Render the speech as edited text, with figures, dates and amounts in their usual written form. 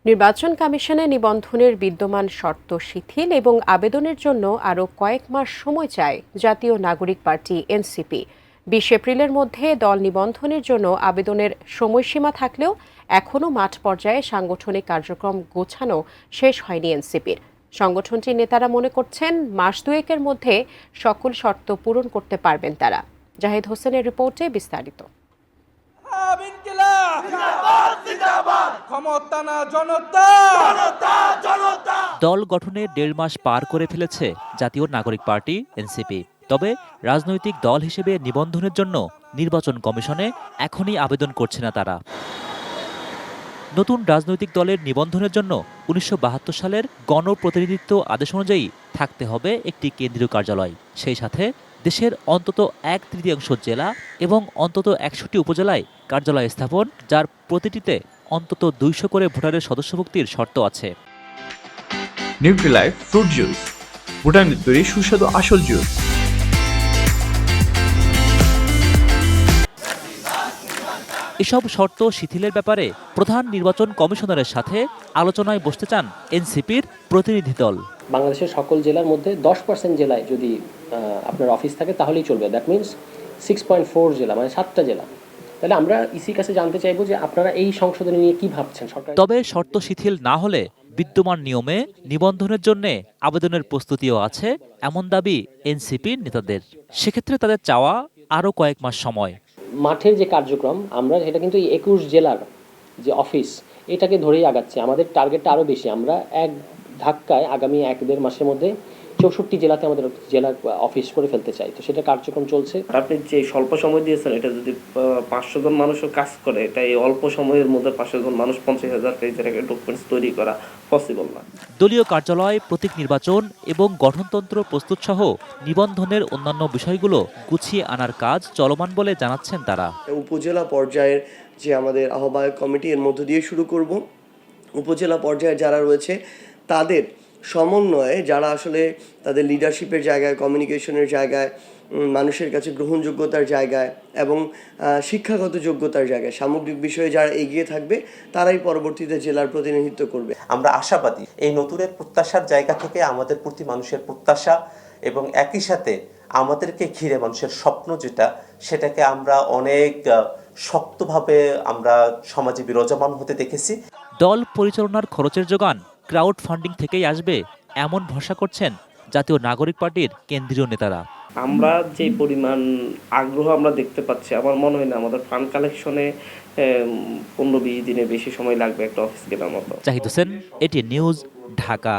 নির্বাচন কমিশনে নিবন্ধনের বিদ্যমান শর্ত শিথিল এবং আবেদনের জন্য আরও কয়েক মাস সময় চায় জাতীয় নাগরিক পার্টি এনসিপি। ২০ এপ্রিলের মধ্যে দল নিবন্ধনের জন্য আবেদনের সময়সীমা থাকলেও এখনও মাঠ পর্যায়ে সাংগঠনিক কার্যক্রম গোছানো শেষ হয়নি এনসিপির। সংগঠনটির নেতারা মনে করছেন মাস দুয়েকের মধ্যে সকল শর্ত পূরণ করতে পারবেন তারা। জাহিদ হোসেনের রিপোর্টে বিস্তারিত। দল গঠনের ১.৫ মাস পার করে ফেলেছে জাতীয় নাগরিক পার্টি এনসিপি। তবে রাজনৈতিক দল হিসেবে নিবন্ধনের জন্য নির্বাচন কমিশনে এখনই আবেদন করছে না তারা। নতুন রাজনৈতিক দলের নিবন্ধনের জন্য ১৯৭২ সালের গণপ্রতিনিধিত্ব আদেশ অনুযায়ী থাকতে হবে একটি কেন্দ্রীয় কার্যালয়। সেই সাথে দেশের অন্তত ১/৩ জেলা এবং অন্তত ১০০টি উপজেলায় কার্যালয় স্থাপন, যার প্রতিটিতে অন্তত ২০০ করে ভোটারের সদস্যভুক্তির শর্ত আছে। নিউট্রিলাইফ ফ্রুট জুস, ভুটানের তৈরি সুস্বাদু আসল জুস। এসব শর্ত শিথিলের ব্যাপারে প্রধান নির্বাচন কমিশনারের সাথে আলোচনায় বসতে চান এনসিপির প্রতিনিধি দল। বাংলাদেশের সকল জেলার মধ্যে 10% জেলায় যদি আপনার অফিস থাকে তাহলেই চলবে। দ্যাট মিনস 6.4 জেলা, মানে 7টা জেলা। তাহলে আমরা ইসির কাছে জানতে চাইবো যে আপনারা এই সংশোধনী নিয়ে কি ভাবছেন সরকার। তবে শর্ত শিথিল না হলে বিদ্যমান নিয়মে নিবন্ধনের জন্য আবেদনের প্রস্তুতিও আছে এমন দাবি এনসিপির নেতাদের। সেক্ষেত্রে তাদের চাওয়া আরও কয়েক মাস সময়। মাঠের যে কার্যক্রম, আমরা সেটা কিন্তু এই 21 জেলার যে অফিস, এটাকে ধরেই আগাচ্ছে। আমাদের টার্গেটটা আরও বেশি। আমরা এক ধাক্কায় আগামী 1-1.5 মাসের মধ্যে 64 জেলাতে আমাদের জেলার অফিস করে ফেলতে চাই। তো সেটা কার্যক্রম চলছে। আপনি যে স্বল্প সময় দিয়েছেন, এটা যদি 500 জন মানুষও কাজ করে, এটা এই অল্প সময়ের মধ্যে 500 জন মানুষ 50,000 পেজের একটা ডকুমেন্টস তৈরি করা পসিবল না। দলীয় কার্যালয়, প্রতীক নির্বাচন এবং গঠনতন্ত্র প্রস্তুত সহ নিবন্ধনের অন্যান্য বিষয়গুলো গুছিয়ে আনার কাজ চলমান বলে জানাচ্ছেন তারা। উপজেলা পর্যায়ের যে আমাদের আহ্বায়ক কমিটি, এর মধ্য দিয়ে শুরু করব। উপজেলা পর্যায়ে যারা রয়েছে তাদের সমন্বয়ে, যারা আসলে তাদের লিডারশিপের জায়গায়, কমিউনিকেশনের জায়গায়, মানুষের কাছে গ্রহণযোগ্যতার জায়গায় এবং শিক্ষাগত যোগ্যতার জায়গায় সামগ্রিক বিষয়ে যারা এগিয়ে থাকবে, তারাই পরবর্তীতে জেলার প্রতিনিধিত্ব করবে। আমরা আশাবাদী এই নতুনের প্রত্যাশার জায়গা থেকে আমাদের প্রতি মানুষের প্রত্যাশা এবং একই সাথে আমাদেরকে ঘিরে মানুষের স্বপ্ন যেটা, সেটাকে আমরা অনেক শক্তভাবে আমরা সমাজে বিরাজমান হতে দেখেছি। দল পরিচালনার খরচের যোগান ক্রাউড ফান্ডিং থেকেই আসবে এমন ভরসা করছেন জাতীয় নাগরিক পার্টির কেন্দ্রীয় নেতারা। আমরা যে পরিমাণ আগ্রহ আমরা দেখতে পাচ্ছি, আমার মনে হয় না আমাদের ফান্ড কালেকশনে 15-20 দিনের বেশি সময় লাগবে একটা অফিস কেনার মতো। Zahid Hossain, ATN news, Dhaka.